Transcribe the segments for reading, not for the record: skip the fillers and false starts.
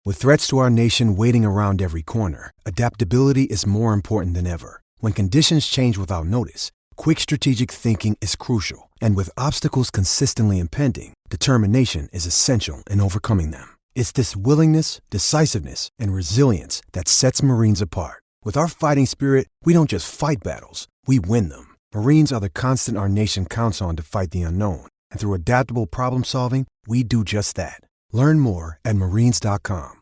With threats to our nation waiting around every corner, adaptability is more important than ever. When conditions change without notice, quick strategic thinking is crucial. And with obstacles consistently impending, determination is essential in overcoming them. It's this willingness, decisiveness, and resilience that sets Marines apart. With our fighting spirit, we don't just fight battles, we win them. Marines are the constant our nation counts on to fight the unknown. And through adaptable problem solving, we do just that. Learn more at marines.com.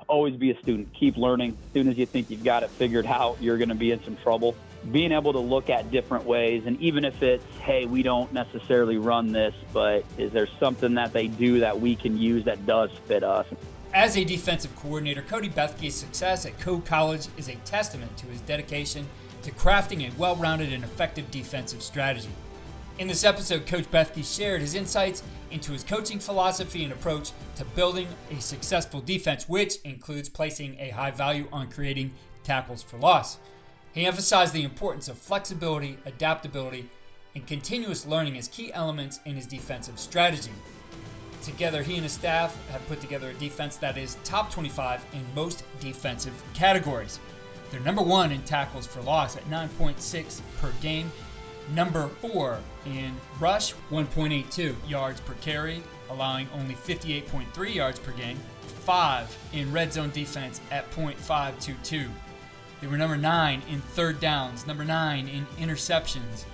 Always be a student. Keep learning. As soon as you think you've got it figured out, you're going to be in some trouble. Being able to look at different ways, and even if it's, hey, we don't necessarily run this, but is there something that they do that we can use that does fit us? As a defensive coordinator, Cody Baethke's success at Coe College is a testament to his dedication to crafting a well-rounded and effective defensive strategy. In this episode, Coach Baethke shared his insights into his coaching philosophy and approach to building a successful defense, which includes placing a high value on creating tackles for loss. He emphasized the importance of flexibility, adaptability, and continuous learning as key elements in his defensive strategy. Together, he and his staff have put together a defense that is top 25 in most defensive categories. They're number 1 in tackles for loss at 9.6 per game. Number 4 in rush, 1.82 yards per carry, allowing only 58.3 yards per game. 5 in red zone defense at .522. They were number 9 in third downs, number 9 in interceptions,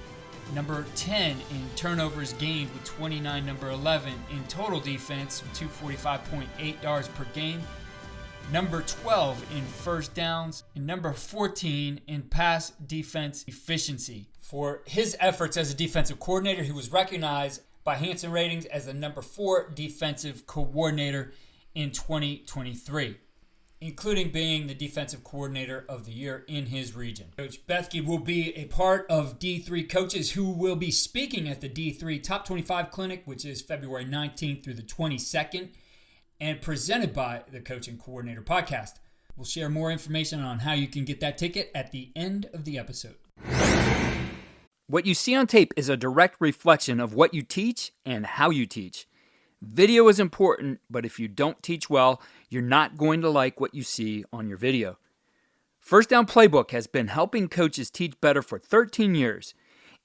number 10 in turnovers gained with 29, number 11 in total defense with 245.8 yards per game, number 12 in first downs, and number 14 in pass defense efficiency. For his efforts as a defensive coordinator, he was recognized by Hansen Ratings as the number 4 defensive coordinator in 2023, including being the defensive coordinator of the year in his region. Coach Baethke will be a part of D3 coaches who will be speaking at the D3 Top 25 Clinic, which is February 19th through the 22nd, and presented by the Coaching Coordinator Podcast. We'll share more information on how you can get that ticket at the end of the episode. What you see on tape is a direct reflection of what you teach and how you teach. Video is important, but if you don't teach well, you're not going to like what you see on your video. First Down Playbook has been helping coaches teach better for 13 years.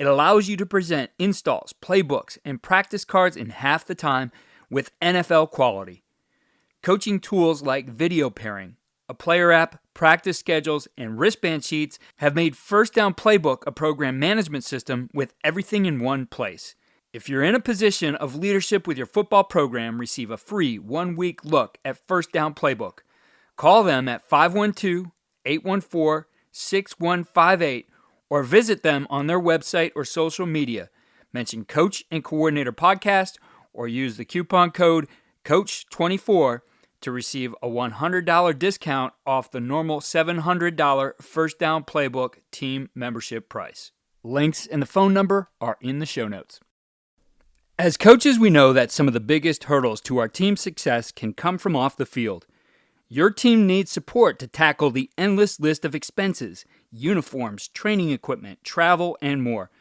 It allows you to present installs, playbooks, and practice cards in half the time with NFL quality. Coaching tools like video pairing, a player app, practice schedules, and wristband sheets have made First Down Playbook a program management system with everything in one place. If you're in a position of leadership with your football program, receive a free 1-week look at First Down Playbook. Call them at 512-814-6158 or visit them on their website or social media. Mention Coach and Coordinator Podcast or use the coupon code COACH24 to receive a $100 discount off the normal $700 First Down Playbook team membership price. Links and the phone number are in the show notes. As coaches, we know that some of the biggest hurdles to our team's success can come from off the field. Your team needs support to tackle the endless list of expenses, uniforms, training equipment, travel, and more.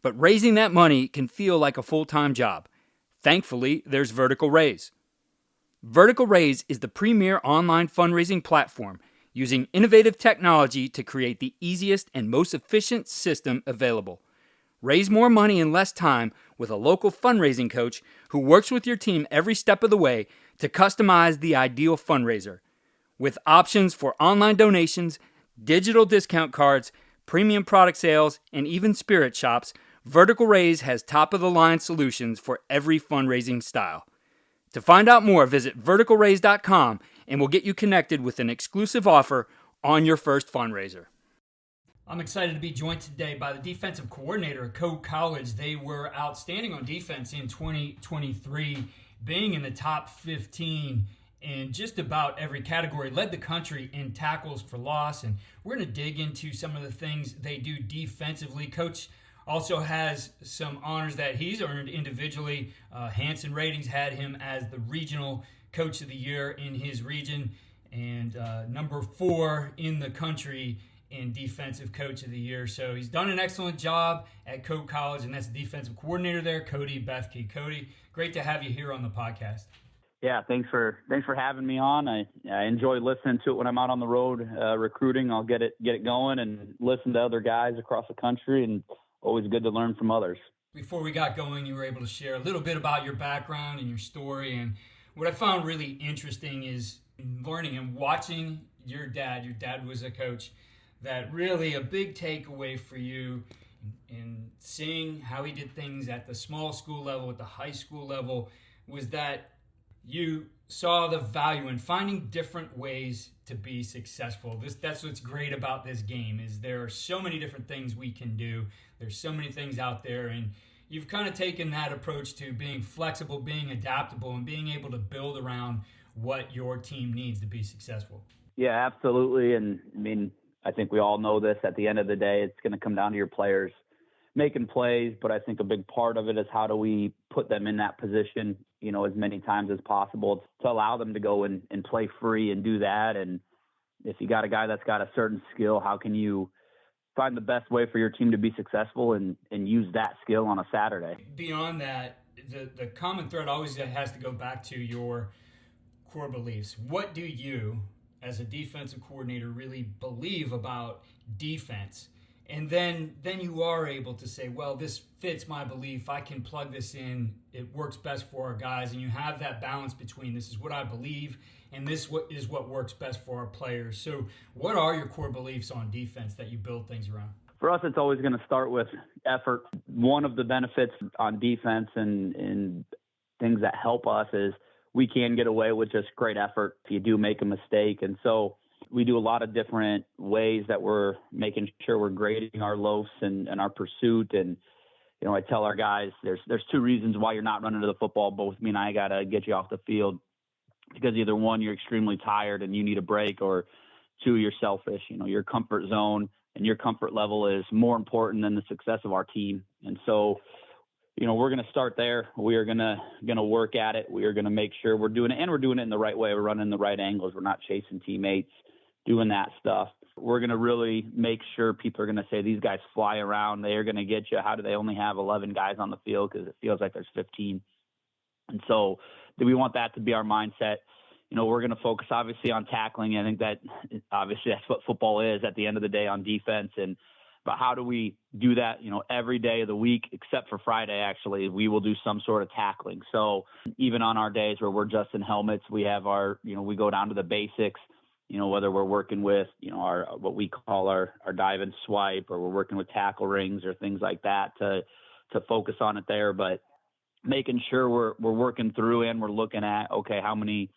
But raising that money can feel like a full-time job. Thankfully, there's Vertical Raise. Vertical Raise is the premier online fundraising platform using innovative technology to create the easiest and most efficient system available. Raise more money in less time with a local fundraising coach who works with your team every step of the way to customize the ideal fundraiser. With options for online donations, digital discount cards, premium product sales, and even spirit shops, Vertical Raise has top-of-the-line solutions for every fundraising style. To find out more, visit verticalraise.com and we'll get you connected with an exclusive offer on your first fundraiser. I'm excited to be joined today by the defensive coordinator at Coe College. They were outstanding on defense in 2023, being in the top 15 in just about every category, led the country in tackles for loss, and we're going to dig into some of the things they do defensively. Coach also has some honors that he's earned individually. Hansen Ratings had him as the regional coach of the year in his region. and number 4 in the country in Defensive Coach of the Year. So he's done an excellent job at Coe College, and that's the defensive coordinator there, Cody Baethke. Cody, great to have you here on the podcast. Yeah, thanks for having me on. I enjoy listening to it when I'm out on the road recruiting. I'll get it going and listen to other guys across the country, and always good to learn from others. Before we got going, you were able to share a little bit about your background and your story, and what I found really interesting is learning and watching your dad. Your dad was a coach. That really a big takeaway for you in seeing how he did things at the small school level, at the high school level, was that you saw the value in finding different ways to be successful. That's what's great about this game, is there are so many different things we can do. There's so many things out there, and you've kind of taken that approach to being flexible, being adaptable, and being able to build around what your team needs to be successful. Yeah, absolutely. And I mean, I think we all know this. At the end of the day, it's going to come down to your players making plays, but I think a big part of it is how do we put them in that position, as many times as possible to allow them to go and play free and do that. And if you got a guy that's got a certain skill, how can you find the best way for your team to be successful and use that skill on a Saturday? Beyond that, the common thread always has to go back to your core beliefs. What do you, as a defensive coordinator, really believe about defense? And then you are able to say, well, this fits my belief. I can plug this in. It works best for our guys. And you have that balance between this is what I believe and this is what works best for our players. So what are your core beliefs on defense that you build things around? For us, it's always going to start with effort. One of the benefits on defense and things that help us is we can get away with just great effort if you do make a mistake. And so we do a lot of different ways that we're making sure we're grading our loafs and our pursuit. And, I tell our guys there's 2 reasons why you're not running to the football. Both me and I got to get you off the field because either 1, you're extremely tired and you need a break, or 2, you're selfish. Your comfort zone and your comfort level is more important than the success of our team. And so, we're going to start there. We are going to work at it. We are going to make sure we're doing it, and we're doing it in the right way. We're running the right angles. We're not chasing teammates, doing that stuff. We're going to really make sure people are going to say these guys fly around. They are going to get you. How do they only have 11 guys on the field? Because it feels like there's 15. And so do we want that to be our mindset? We're going to focus obviously on tackling. I think that obviously that's what football is at the end of the day on defense. But how do we do that? Every day of the week, except for Friday, actually, we will do some sort of tackling. So even on our days where we're just in helmets, we have we go down to the basics, whether we're working with, our, what we call our dive and swipe, or we're working with tackle rings or things like that to focus on it there. But making sure we're working through and we're looking at, okay, how many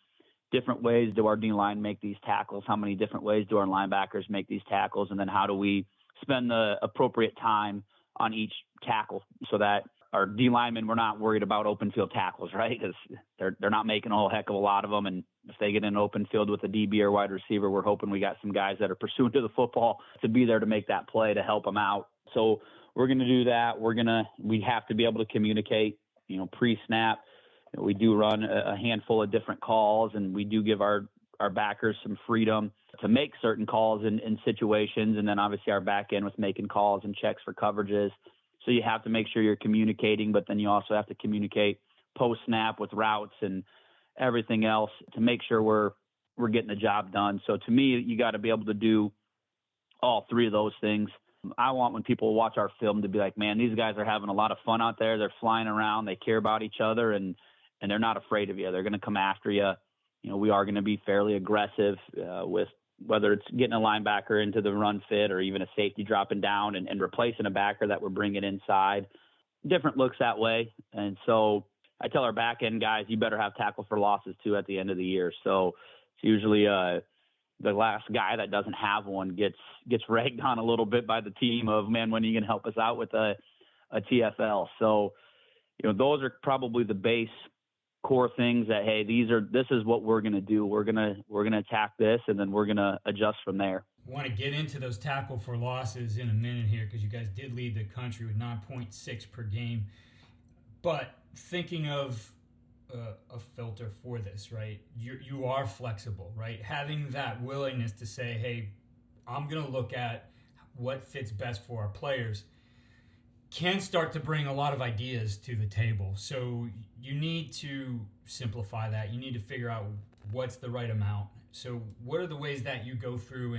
different ways do our D-line make these tackles? How many different ways do our linebackers make these tackles? And then how do we spend the appropriate time on each tackle so that our D linemen, we're not worried about open field tackles, right? Because they're not making a whole heck of a lot of them. And if they get in open field with a DB or wide receiver, we're hoping we got some guys that are pursuing to the football to be there to make that play to help them out. So we're going to do that. We have to be able to communicate, pre-snap. We do run a handful of different calls, and we do give our backers some freedom to make certain calls in situations. And then obviously our back end with making calls and checks for coverages. So you have to make sure you're communicating, but then you also have to communicate post-snap with routes and everything else to make sure we're getting the job done. So to me, you got to be able to do all 3 of those things. I want when people watch our film to be like, man, these guys are having a lot of fun out there. They're flying around. They care about each other, and they're not afraid of you. They're going to come after you. We are going to be fairly aggressive with whether it's getting a linebacker into the run fit or even a safety dropping down and replacing a backer that we're bringing inside. Different looks that way. And so I tell our back end guys, you better have tackle for losses too at the end of the year. So it's usually the last guy that doesn't have one gets ragged on a little bit by the team of, man, when are you going to help us out with a TFL? So, those are probably the base core things that, hey, this is what we're going to do. We're going to attack this, and then we're going to adjust from there. I want to get into those tackle for losses in a minute here, because you guys did lead the country with 9.6 per game. But thinking of a filter for this, right? You are flexible, right? Having that willingness to say, hey, I'm going to look at what fits best for our players can start to bring a lot of ideas to the table. So you need to simplify that. You need to figure out what's the right amount. So what are the ways that you go through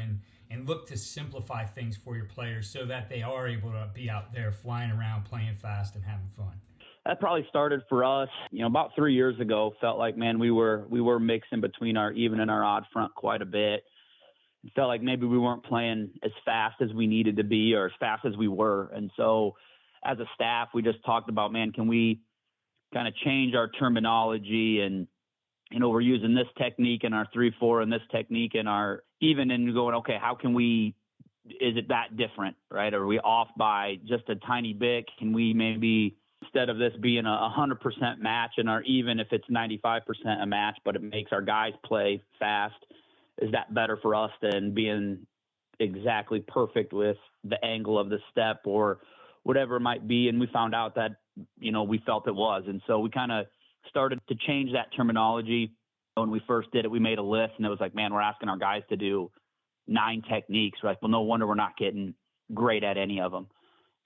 and look to simplify things for your players so that they are able to be out there flying around, playing fast, and having fun? That probably started for us, about 3 years ago. Felt like, man, we were mixing between our even and our odd front quite a bit. It felt like maybe we weren't playing as fast as we needed to be or as fast as we were. And so as a staff, we just talked about, man, can we kind of change our terminology and, we're using this technique in our 3-4 and this technique in our even, and going, okay, how can we, is it that different, right? Are we off by just a tiny bit? Can we maybe, instead of this being a 100% match and our even if it's 95% a match, but it makes our guys play fast, is that better for us than being exactly perfect with the angle of the step or whatever it might be? And we found out that, we felt it was. And so we kind of started to change that terminology. When we first did it, we made a list and it was like, man, we're asking our guys to do 9 techniques. We're like, well, no wonder we're not getting great at any of them.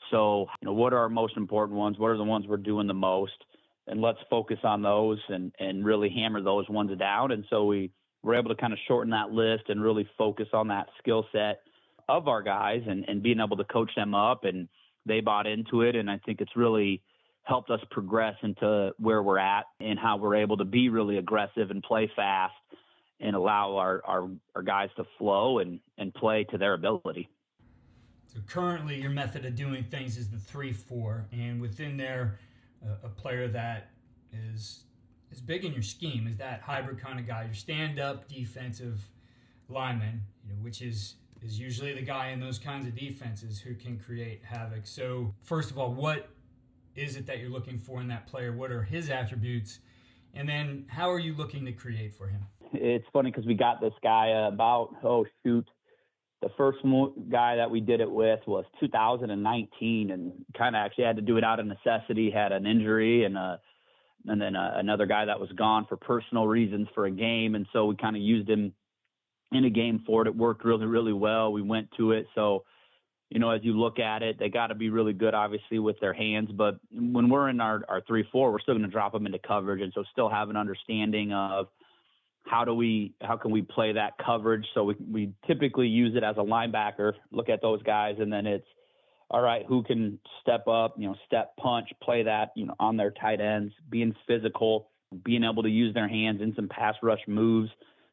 So, what are our most important ones? What are the ones we're doing the most? And let's focus on those and really hammer those ones down. And so we were able to kind of shorten that list and really focus on that skill set of our guys and being able to coach them up. And they bought into it. And I think it's really helped us progress into where we're at and how we're able to be really aggressive and play fast and allow our guys to flow and play to their ability. So currently your method of doing things is the 3-4, and within there, a player that is big in your scheme is that hybrid kind of guy, your stand-up defensive lineman, which is usually the guy in those kinds of defenses who can create havoc. So first of all, what is it that you're looking for in that player? What are his attributes? And then how are you looking to create for him? It's funny because we got this guy the first guy that we did it with was 2019 and kind of actually had to do it out of necessity, had an injury and then another guy that was gone for personal reasons for a game. And so we kind of used him in a game for it. It worked really, really well. We went to it. So, as you look at it, they got to be really good, obviously, with their hands. But when we're in our 3-4, we're still going to drop them into coverage. And so still have an understanding of how can we play that coverage. So we typically use it as a linebacker, look at those guys, and then it's, all right, who can step up, step, punch, play that, on their tight ends, being physical, being able to use their hands in some pass rush moves,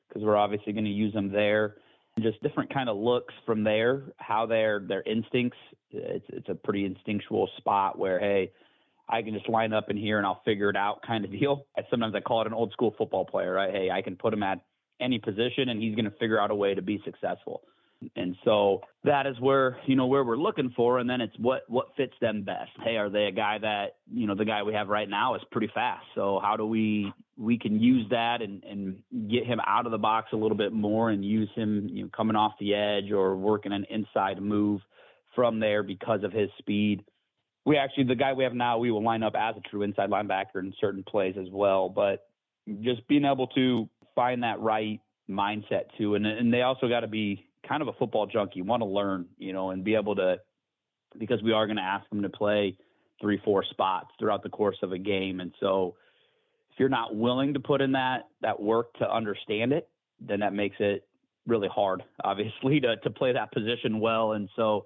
because we're obviously going to use them there. Just different kind of looks from there, how their instincts. It's a pretty instinctual spot where, hey, I can just line up in here and I'll figure it out kind of deal. Sometimes I call it an old school football player, right? Hey, I can put him at any position and he's going to figure out a way to be successful. And so that is where we're looking for. And then it's what fits them best. Hey, are they a guy that, the guy we have right now is pretty fast. So how do we can use that and get him out of the box a little bit more and use him, coming off the edge or working an inside move from there because of his speed. The guy we have now, we will line up as a true inside linebacker in certain plays as well. But just being able to find that right mindset too. And they also got to be kind of a football junkie, want to learn, and be able to, because we are going to ask them to play 3-4 spots throughout the course of a game. And so if you're not willing to put in that work to understand it, then that makes it really hard, obviously, to play that position well. And so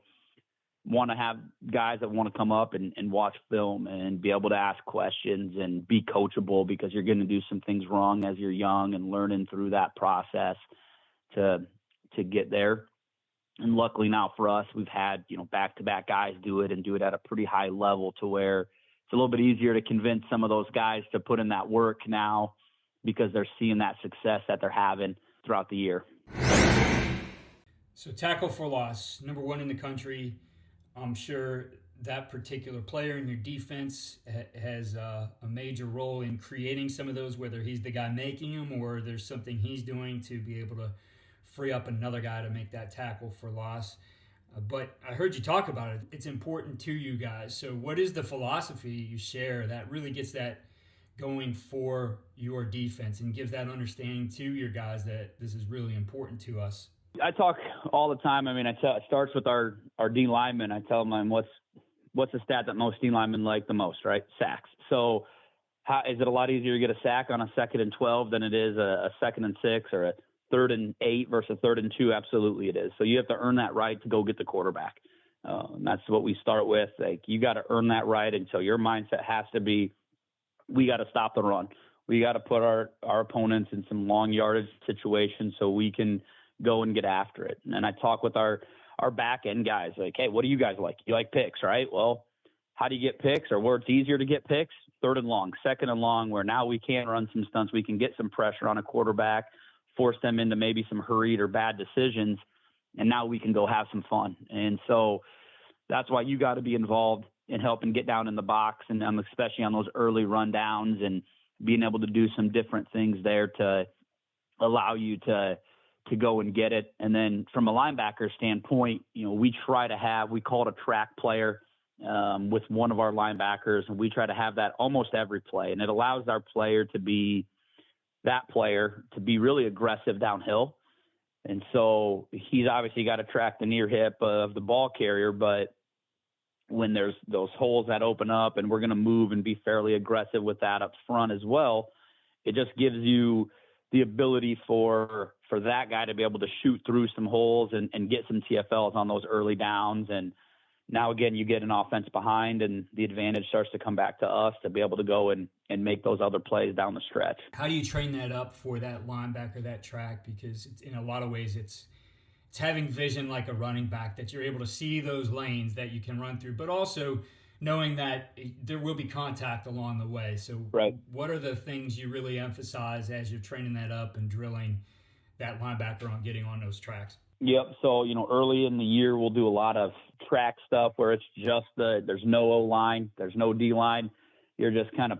want to have guys that want to come up and watch film and be able to ask questions and be coachable, because you're going to do some things wrong as you're young and learning through that process to get there. And luckily now for us, we've had, back-to-back guys do it and do it at a pretty high level to where it's a little bit easier to convince some of those guys to put in that work now because they're seeing that success that they're having throughout the year. So tackle for loss, number 1 in the country. I'm sure that particular player in your defense has a major role in creating some of those, whether he's the guy making them or there's something he's doing to be able to free up another guy to make that tackle for loss. But I heard you talk about it. It's important to you guys. So what is the philosophy you share that really gets that going for your defense and gives that understanding to your guys that this is really important to us? I talk all the time. I mean, it starts with our D linemen. I tell them, what's the stat that most D linemen like the most, right? Sacks. So is it a lot easier to get a sack on a 2nd and 12 than it is a 2nd and 6 or a 3rd and 8 versus 3rd and 2? Absolutely it is. So you have to earn that right to go get the quarterback. And that's what we start with. Like, you got to earn that right until your mindset has to be, we got to stop the run. We got to put our opponents in some long yardage situations so we can go and get after it. And I talk with our back end guys like, hey, what do you guys like? You like picks, right? Well, how do you get picks, or where it's easier to get picks? 3rd and long, 2nd and long, where now we can run some stunts. We can get some pressure on a quarterback, force them into maybe some hurried or bad decisions, and now we can go have some fun. And so that's why you got to be involved in helping get down in the box, and especially on those early rundowns, and being able to do some different things there to allow you to go and get it. And then from a linebacker standpoint, we try to have, we call it a track player with one of our linebackers, and we try to have that almost every play. And it allows our player to be really aggressive downhill. And so he's obviously got to track the near hip of the ball carrier, but when there's those holes that open up and we're going to move and be fairly aggressive with that up front as well, it just gives you the ability for that guy to be able to shoot through some holes and get some TFLs on those early downs. And now, again, you get an offense behind, and the advantage starts to come back to us to be able to go and make those other plays down the stretch. How do you train that up for that linebacker, that track? Because in a lot of ways it's having vision like a running back, that you're able to see those lanes that you can run through, but also knowing that there will be contact along the way. So right. What are the things you really emphasize as you're training that up and drilling that linebacker on getting on those tracks? Yep. So, early in the year, we'll do a lot of track stuff where it's just there's no O-line, there's no D-line. You're just kind of,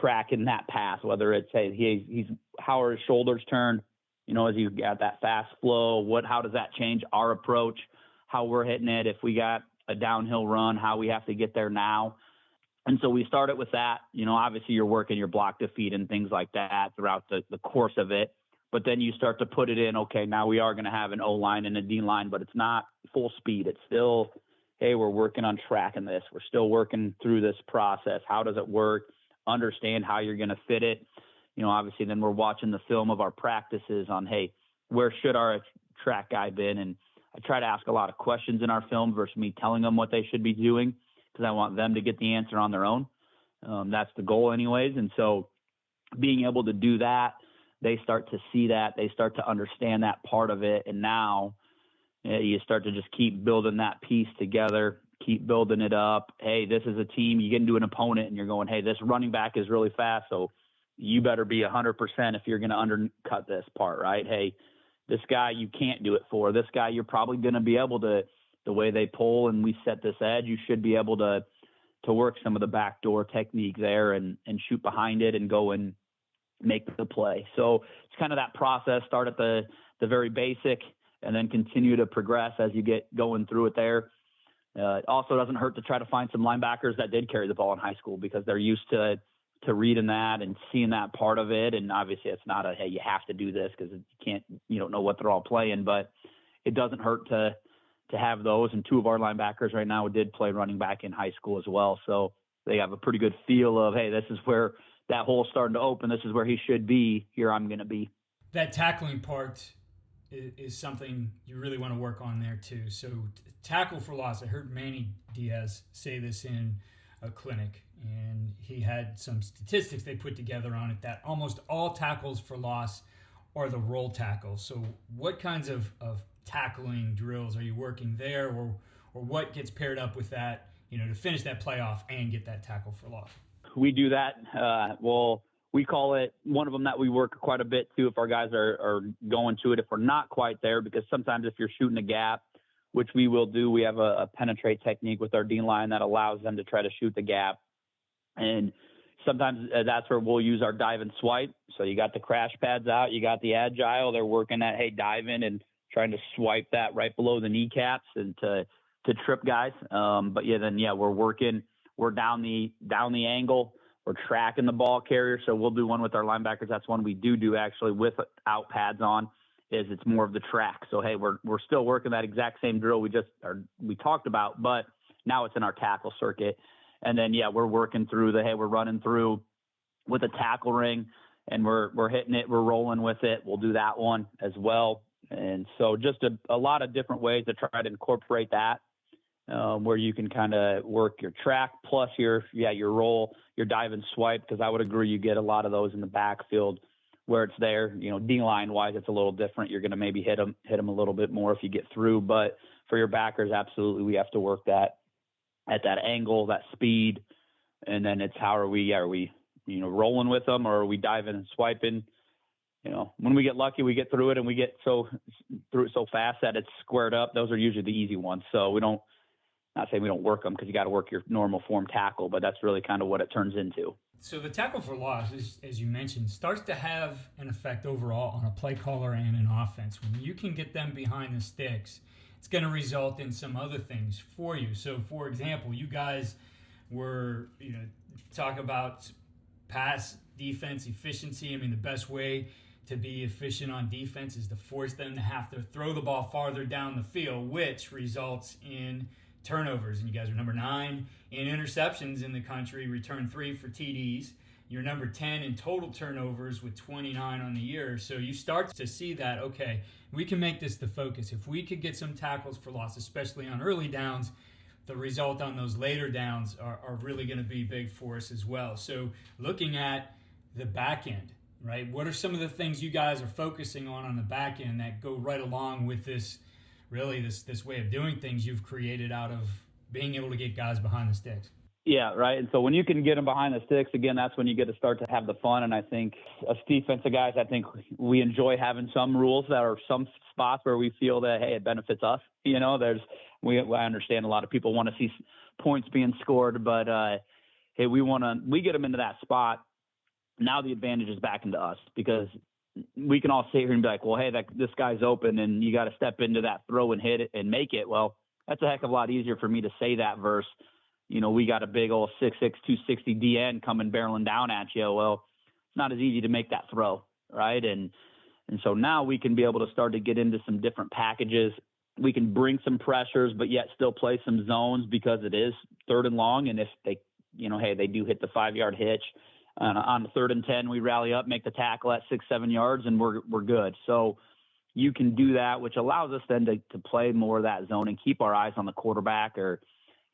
tracking that path, whether it's, hey, how are his shoulders turned, as you got that fast flow, how does that change our approach, how we're hitting it? If we got a downhill run, how we have to get there now. And so we started with that. Obviously you're working your block defeat and things like that throughout the course of it. But then you start to put it in, okay, now we are going to have an O-line and a D-line, but it's not full speed. It's still, hey, we're working on tracking this. We're still working through this process. How does it work? Understand how you're going to fit it. Obviously then we're watching the film of our practices on, hey, where should our track guy been? And I try to ask a lot of questions in our film versus me telling them what they should be doing, because I want them to get the answer on their own. That's the goal anyways. And so being able to do that, they start to see that, they start to understand that part of it. And now you start to just keep building that piece together, keep building it up. Hey, this is a team. You get into an opponent and you're going, hey, this running back is really fast, so you better be 100% if you're going to undercut this part, right? Hey, this guy you can't do it for. This guy you're probably going to be able to, the way they pull and we set this edge, you should be able to work some of the backdoor technique there and shoot behind it and go and make the play. So it's kind of that process, start at the very basic and then continue to progress as you get going through it there. It also doesn't hurt to try to find some linebackers that did carry the ball in high school, because they're used to reading that and seeing that part of it. And obviously it's not hey, you have to do this, because you don't know what they're all playing, but it doesn't hurt to have those. And 2 of our linebackers right now did play running back in high school as well. So they have a pretty good feel of, hey, this is where that hole's starting to open. This is where he should be. Here I'm going to be. That tackling part is something you really want to work on there too. So tackle for loss. I heard Manny Diaz say this in a clinic, and he had some statistics they put together on it that almost all tackles for loss are the roll tackles. So what kinds of tackling drills are you working there, or what gets paired up with that, to finish that play off and get that tackle for loss? We do that. We call it, one of them that we work quite a bit too if our guys are going to it, if we're not quite there, because sometimes if you're shooting a gap, which we will do, we have a penetrate technique with our D-line that allows them to try to shoot the gap. And sometimes that's where we'll use our dive and swipe. So you got the crash pads out, you got the agile, they're working at, hey, dive in and trying to swipe that right below the kneecaps and to trip guys. We're down the angle. we're tracking the ball carrier. So we'll do one with our linebackers. That's one we do actually without pads on, is it's more of the track. So, hey, we're still working that exact same drill we talked about, but now it's in our tackle circuit. And then, yeah, we're working through we're running through with a tackle ring, and we're hitting it, we're rolling with it. We'll do that one as well. And so just a lot of different ways to try to incorporate that, where you can kind of work your track plus your roll, your dive and swipe, because I would agree you get a lot of those in the backfield where it's there. D-line wise, it's a little different. You're going to maybe hit them a little bit more if you get through. But for your backers, absolutely, we have to work that at that angle, that speed, and then it's how are we rolling with them, or are we diving and swiping? When we get lucky, we get through it, and we get through it so fast that it's squared up. Those are usually the easy ones. So we don't, not saying we don't work them, because you got to work your normal form tackle, but that's really kind of what it turns into. So the tackle for loss, as you mentioned, starts to have an effect overall on a play caller and an offense. When you can get them behind the sticks, it's going to result in some other things for you. So, for example, you guys were, talk about pass defense efficiency. I mean, the best way to be efficient on defense is to force them to have to throw the ball farther down the field, which results in turnovers. And you guys are number 9 in interceptions in the country, return 3 for TDs. You're number 10 in total turnovers with 29 on the year. So you start to see that, okay, we can make this the focus. If we could get some tackles for loss, especially on early downs, the result on those later downs are really going to be big for us as well. So looking at the back end, right? What are some of the things you guys are focusing on the back end that go right along with this way of doing things you've created out of being able to get guys behind the sticks? Yeah, right. And so when you can get them behind the sticks, again, that's when you get to start to have the fun. And I think us defensive guys, I think we enjoy having some rules that are some spots where we feel that, hey, it benefits us. I understand a lot of people want to see points being scored, but hey, we get them into that spot. Now the advantage is back into us, because we can all sit here and be like, well, hey, this guy's open and you got to step into that throw and hit it and make it. Well, that's a heck of a lot easier for me to say that versus, we got a big old 6'6", 260 DN coming barreling down at you. Well, it's not as easy to make that throw, right? And so now we can be able to start to get into some different packages. We can bring some pressures, but yet still play some zones, because it is 3rd and long. And if they, they do hit the 5-yard hitch on the 3rd and 10, we rally up, make the tackle at 6-7 yards, and we're good. So you can do that, which allows us then to play more of that zone and keep our eyes on the quarterback. Or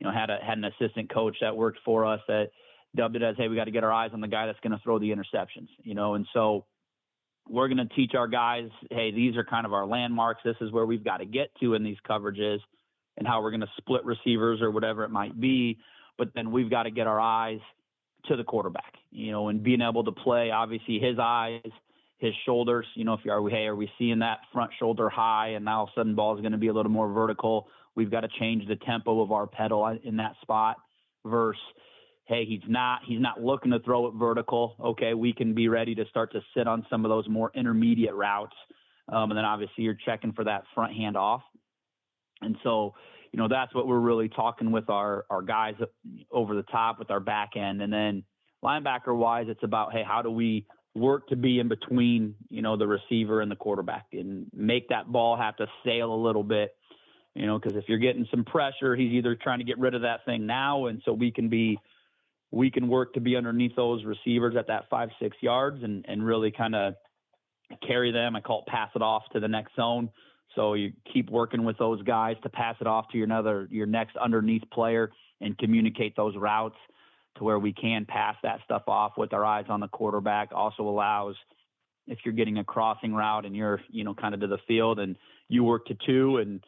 had an assistant coach that worked for us that dubbed it as, hey, we got to get our eyes on the guy that's going to throw the interceptions, and so we're going to teach our guys, hey, these are kind of our landmarks. This is where we've got to get to in these coverages and how we're going to split receivers or whatever it might be. But then we've got to get our eyes to the quarterback, and being able to play, obviously, his eyes, his shoulders, are we seeing that front shoulder high, and now all of a sudden ball is going to be a little more vertical. We've got to change the tempo of our pedal in that spot versus, hey, he's not looking to throw it vertical. Okay, we can be ready to start to sit on some of those more intermediate routes. And then obviously you're checking for that front hand off. And so, that's what we're really talking with our guys over the top with our back end. And then linebacker wise, it's about, hey, how do we work to be in between, the receiver and the quarterback and make that ball have to sail a little bit. Because if you're getting some pressure, he's either trying to get rid of that thing now. And so we can work to be underneath those receivers at that 5-6 yards and really kind of carry them. I call it pass it off to the next zone. So you keep working with those guys to pass it off to your next underneath player and communicate those routes to where we can pass that stuff off with our eyes on the quarterback. Also allows, if you're getting a crossing route and you're, kind of to the field and you work to 2 and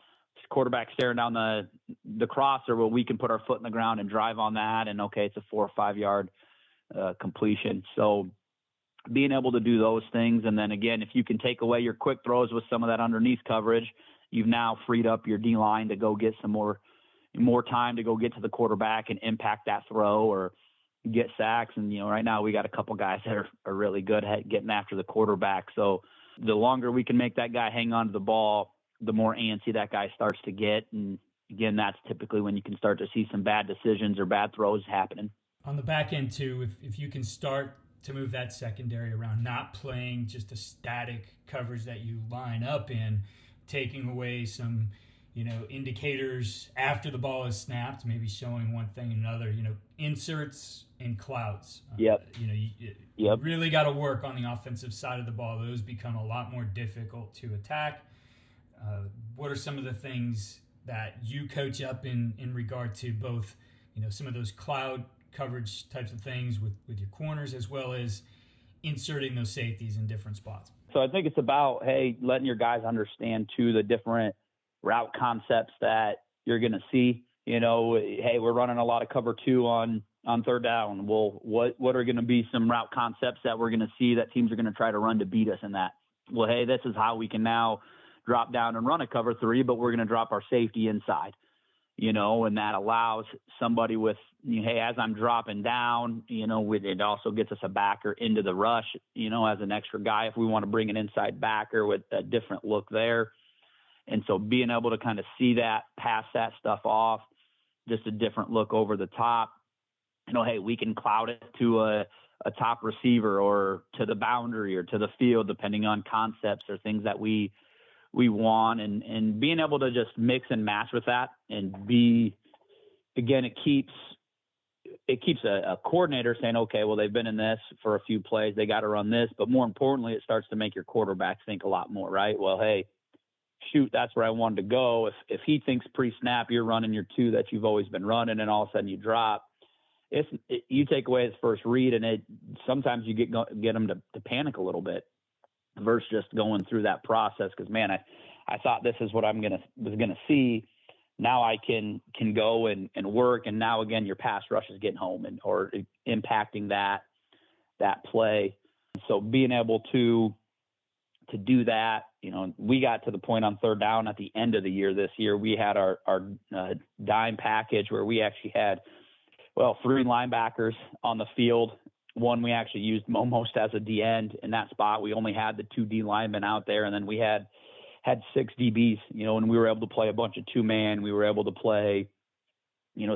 quarterback staring down the crosser, well, we can put our foot in the ground and drive on that. And okay, it's a 4 or 5 yard completion. So being able to do those things. And then again, if you can take away your quick throws with some of that underneath coverage, you've now freed up your D line to go get some more time to go get to the quarterback and impact that throw or get sacks. And, right now we got a couple guys that are really good at getting after the quarterback. So the longer we can make that guy hang on to the ball, the more antsy that guy starts to get. And again, that's typically when you can start to see some bad decisions or bad throws happening. On the back end too, if you can start to move that secondary around, not playing just a static coverage that you line up in, taking away some, indicators after the ball is snapped, maybe showing one thing and another, inserts and clouds. Yep. You really got to work on the offensive side of the ball. Those become a lot more difficult to attack. What are some of the things that you coach up in regard to both, some of those cloud coverage types of things with your corners, as well as inserting those safeties in different spots? So I think it's about, hey, letting your guys understand too the different route concepts that you're going to see. Hey, we're running a lot of cover 2 on third down. Well, what are going to be some route concepts that we're going to see that teams are going to try to run to beat us in that? Well, hey, this is how we can now drop down and run a cover 3, but we're going to drop our safety inside. And that allows somebody with, hey, as I'm dropping down, it also gets us a backer into the rush, as an extra guy if we want to bring an inside backer with a different look there. And so being able to kind of see that, pass that stuff off, just a different look over the top, hey, we can cloud it to a top receiver or to the boundary or to the field, depending on concepts or things that we want, and being able to just mix and match with that and be, again, it keeps a coordinator saying, okay, well, they've been in this for a few plays, they got to run this, but more importantly, it starts to make your quarterback think a lot more, right? Well, hey, shoot, that's where I wanted to go. If he thinks pre-snap, you're running your 2 that you've always been running, and all of a sudden you drop. You take away his first read, and sometimes you get him to panic a little bit versus just going through that process. Because man, I thought this is what was gonna see. Now I can go and work, and now again your pass rush is getting home or impacting that play. So being able to do that, we got to the point on third down at the end of the year this year. We had our dime package where we actually had 3 linebackers on the field. One we actually used almost as a D end in that spot. We only had the 2 D linemen out there, and then we had 6 DBs, and we were able to play a bunch of 2-man. We were able to play,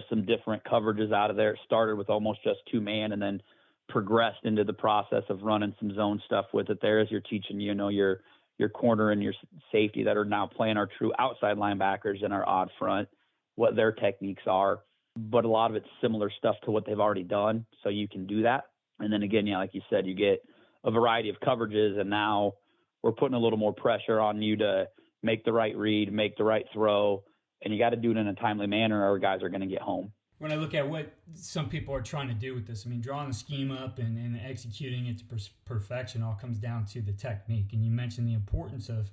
some different coverages out of there. It started with almost just 2-man and then progressed into the process of running some zone stuff with it there as you're teaching, your corner and your safety that are now playing our true outside linebackers and our odd front, what their techniques are. But a lot of it's similar stuff to what they've already done, so you can do that. And then again, like you said, you get a variety of coverages, and now we're putting a little more pressure on you to make the right read, make the right throw, and you got to do it in a timely manner or guys are going to get home. When I look at what some people are trying to do with this, drawing the scheme up and executing it to perfection all comes down to the technique. And you mentioned the importance of,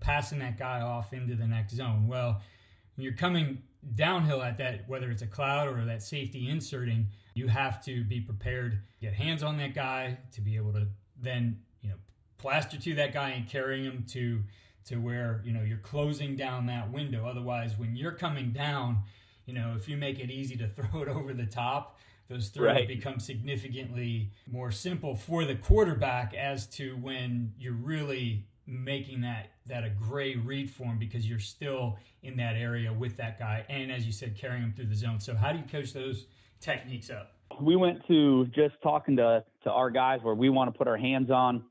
passing that guy off into the next zone. Well, when you're coming downhill at that, whether it's a cloud or that safety inserting, you have to be prepared to get hands on that guy, to be able to then, plaster to that guy and carrying him to where, you're closing down that window. Otherwise, when you're coming down, if you make it easy to throw it over the top, those throws become significantly more simple for the quarterback as to when you're really making that a gray read for him, because you're still in that area with that guy. And as you said, carrying him through the zone. So how do you coach those techniques up? We went to just talking to our guys where we want to put our hands on,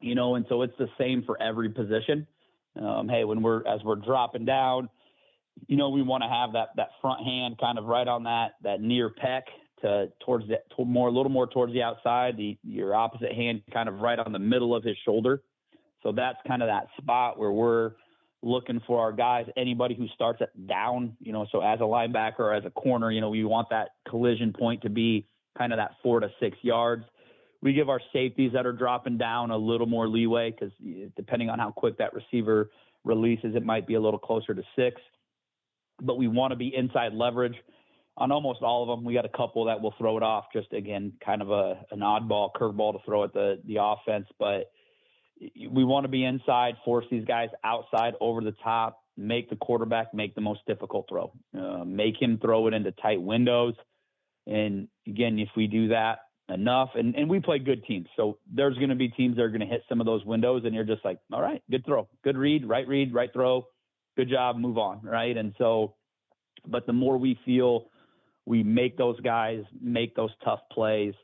and so it's the same for every position. Hey, as we're dropping down, we want to have that front hand kind of right on that near pec a little more towards the outside, your opposite hand kind of right on the middle of his shoulder. So that's kind of that spot where we're looking for our guys, anybody who starts at down, so as a linebacker or as a corner, we want that collision point to be kind of that 4 to 6 yards. We give our safeties that are dropping down a little more leeway because depending on how quick that receiver releases, it might be a little closer to 6. But we want to be inside leverage on almost all of them. We got a couple that will throw it off, just again, kind of an oddball curveball to throw at the offense. But we want to be inside, force these guys outside over the top, make the quarterback make the most difficult throw, make him throw it into tight windows. And again, if we do that enough, and we play good teams, so there's going to be teams that are going to hit some of those windows, and you're just like, all right, good throw, good read, right throw, good job, move on, right? And so, but the more we feel we make those guys make those tough plays,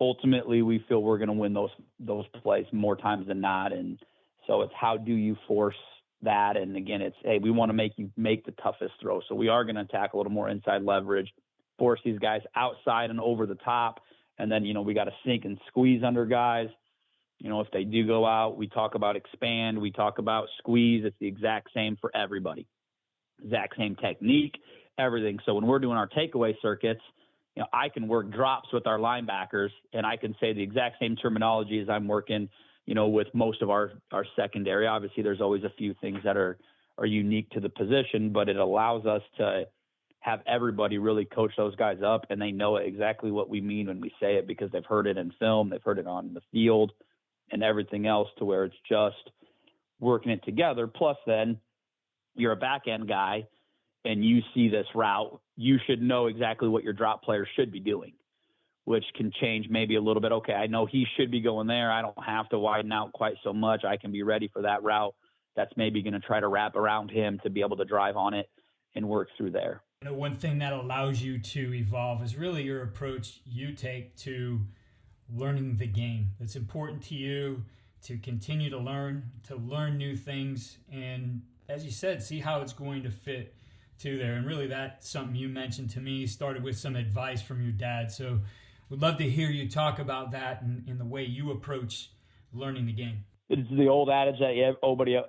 ultimately we feel we're going to win those plays more times than not. And so it's how do you force that? And again, it's, hey, we want to make you make the toughest throw. So we are going to attack a little more inside leverage, force these guys outside and over the top. And then, we got to sink and squeeze under guys. If they do go out, we talk about expand, we talk about squeeze. It's the exact same for everybody. Exact same technique, everything. So when we're doing our takeaway circuits, I can work drops with our linebackers, and I can say the exact same terminology as I'm working, with most of our secondary. Obviously, there's always a few things that are unique to the position, but it allows us to have everybody really coach those guys up, and they know exactly what we mean when we say it because they've heard it in film, they've heard it on the field, and everything else, to where it's just working it together. Plus, then you're a back end guy and you see this route, you should know exactly what your drop player should be doing, which can change maybe a little bit. Okay, I know he should be going there. I don't have to widen out quite so much. I can be ready for that route that's maybe going to try to wrap around him to be able to drive on it and work through there. One thing that allows you to evolve is really your approach you take to learning the game. It's important to you to continue to learn new things, and as you said, see how it's going to fit to there. And really that's something you mentioned to me, started with some advice from your dad. So we'd love to hear you talk about that and the way you approach learning the game. It's the old adage that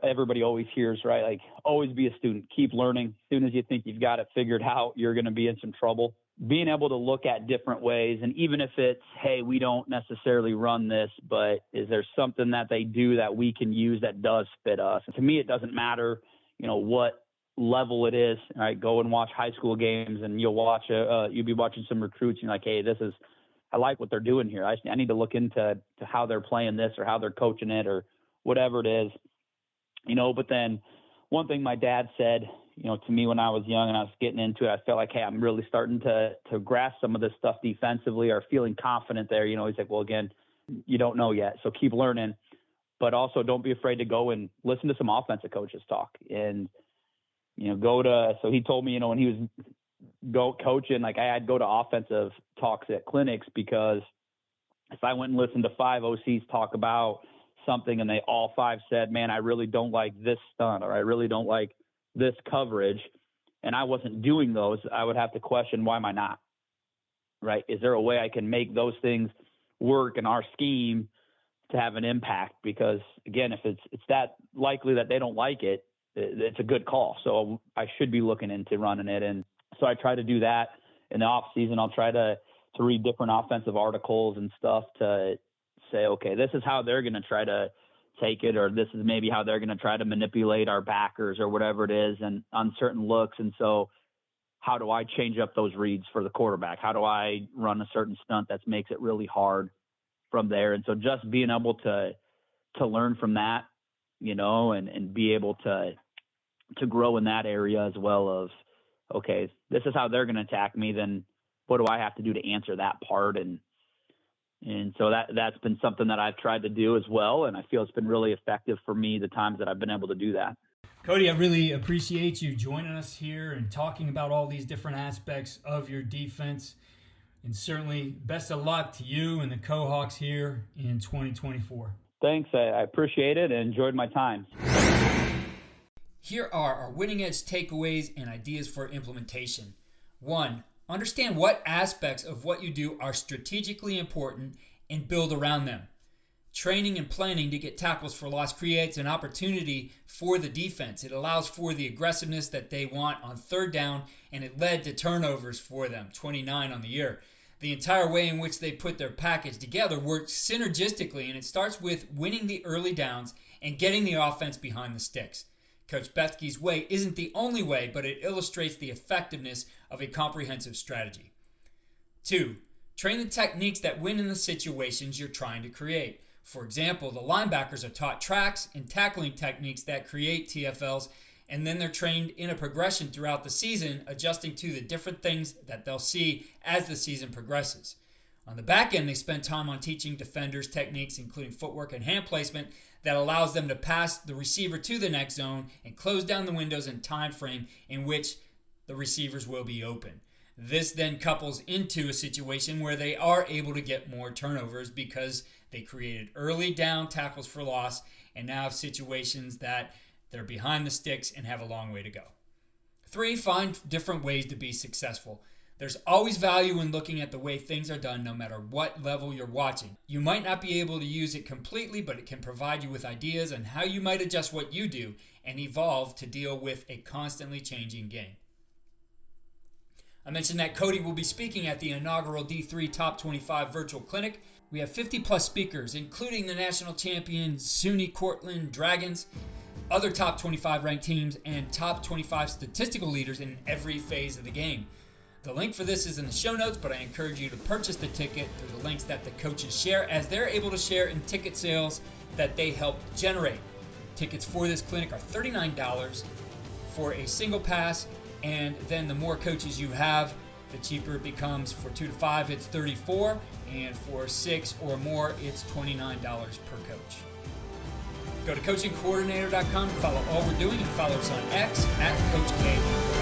everybody always hears, right? Like, always be a student, keep learning. As soon as you think you've got it figured out, you're going to be in some trouble. Being able to look at different ways, and even if it's, hey, we don't necessarily run this, but is there something that they do that we can use that does fit us? And to me, it doesn't matter, what level it is. All right, go and watch high school games, and you'll be watching some recruits, and you're like, hey, I like what they're doing here. I need to look into how they're playing this or how they're coaching it or whatever it is, But then one thing my dad said, to me when I was young and I was getting into it, I felt like, hey, I'm really starting to grasp some of this stuff defensively or feeling confident there. He's like, well, again, you don't know yet, so keep learning, but also don't be afraid to go and listen to some offensive coaches talk and, so he told me, when he was coaching, like I'd go to offensive talks at clinics, because if I went and listened to 5 OCs talk about something and they all 5 said, man, I really don't like this stunt, or I really don't like this coverage, and I wasn't doing those, I would have to question, why am I not? Right? Is there a way I can make those things work in our scheme to have an impact? Because again, if it's that likely that they don't like it, it's a good call. So I should be looking into running it. And so I try to do that in the off season. I'll try to read different offensive articles and stuff to say, okay, this is how they're going to try to take it, or this is maybe how they're going to try to manipulate our backers or whatever it is, and on certain looks. And so how do I change up those reads for the quarterback? How do I run a certain stunt that makes it really hard from there? And so just being able to learn from that, and be able to grow in that area as well of, okay, this is how they're going to attack me, then what do I have to do to answer that part? And so that's been something that I've tried to do as well, and I feel it's been really effective for me the times that I've been able to do that. Cody, I really appreciate you joining us here and talking about all these different aspects of your defense. And certainly best of luck to you and the Coe Hawks here in 2024. Thanks. I appreciate it and enjoyed my time. Here are our winning edge takeaways and ideas for implementation. 1. Understand what aspects of what you do are strategically important and build around them. Training and planning to get tackles for loss creates an opportunity for the defense. It allows for the aggressiveness that they want on third down, and it led to turnovers for them, 29 on the year. The entire way in which they put their package together works synergistically, and it starts with winning the early downs and getting the offense behind the sticks. Coach Baethke's way isn't the only way, but it illustrates the effectiveness of a comprehensive strategy. 2. Train the techniques that win in the situations you're trying to create. For example, the linebackers are taught tracks and tackling techniques that create TFLs, and then they're trained in a progression throughout the season, adjusting to the different things that they'll see as the season progresses. On the back end, they spend time on teaching defenders techniques, including footwork and hand placement, that allows them to pass the receiver to the next zone and close down the windows and time frame in which the receivers will be open. This then couples into a situation where they are able to get more turnovers because they created early down tackles for loss and now have situations that they're behind the sticks and have a long way to go. 3, find different ways to be successful. There's always value in looking at the way things are done no matter what level you're watching. You might not be able to use it completely, but it can provide you with ideas on how you might adjust what you do and evolve to deal with a constantly changing game. I mentioned that Cody will be speaking at the inaugural D3 Top 25 virtual clinic. We have 50 plus speakers, including the national champion SUNY Cortland Dragons, other top 25 ranked teams, and top 25 statistical leaders in every phase of the game. The link for this is in the show notes, but I encourage you to purchase the ticket through the links that the coaches share, as they're able to share in ticket sales that they help generate. Tickets for this clinic are $39 for a single pass, and then the more coaches you have, the cheaper it becomes. For 2 to 5, it's $34, and for 6 or more, it's $29 per coach. Go to coachingcoordinator.com to follow all we're doing, and follow us on X @CoachK.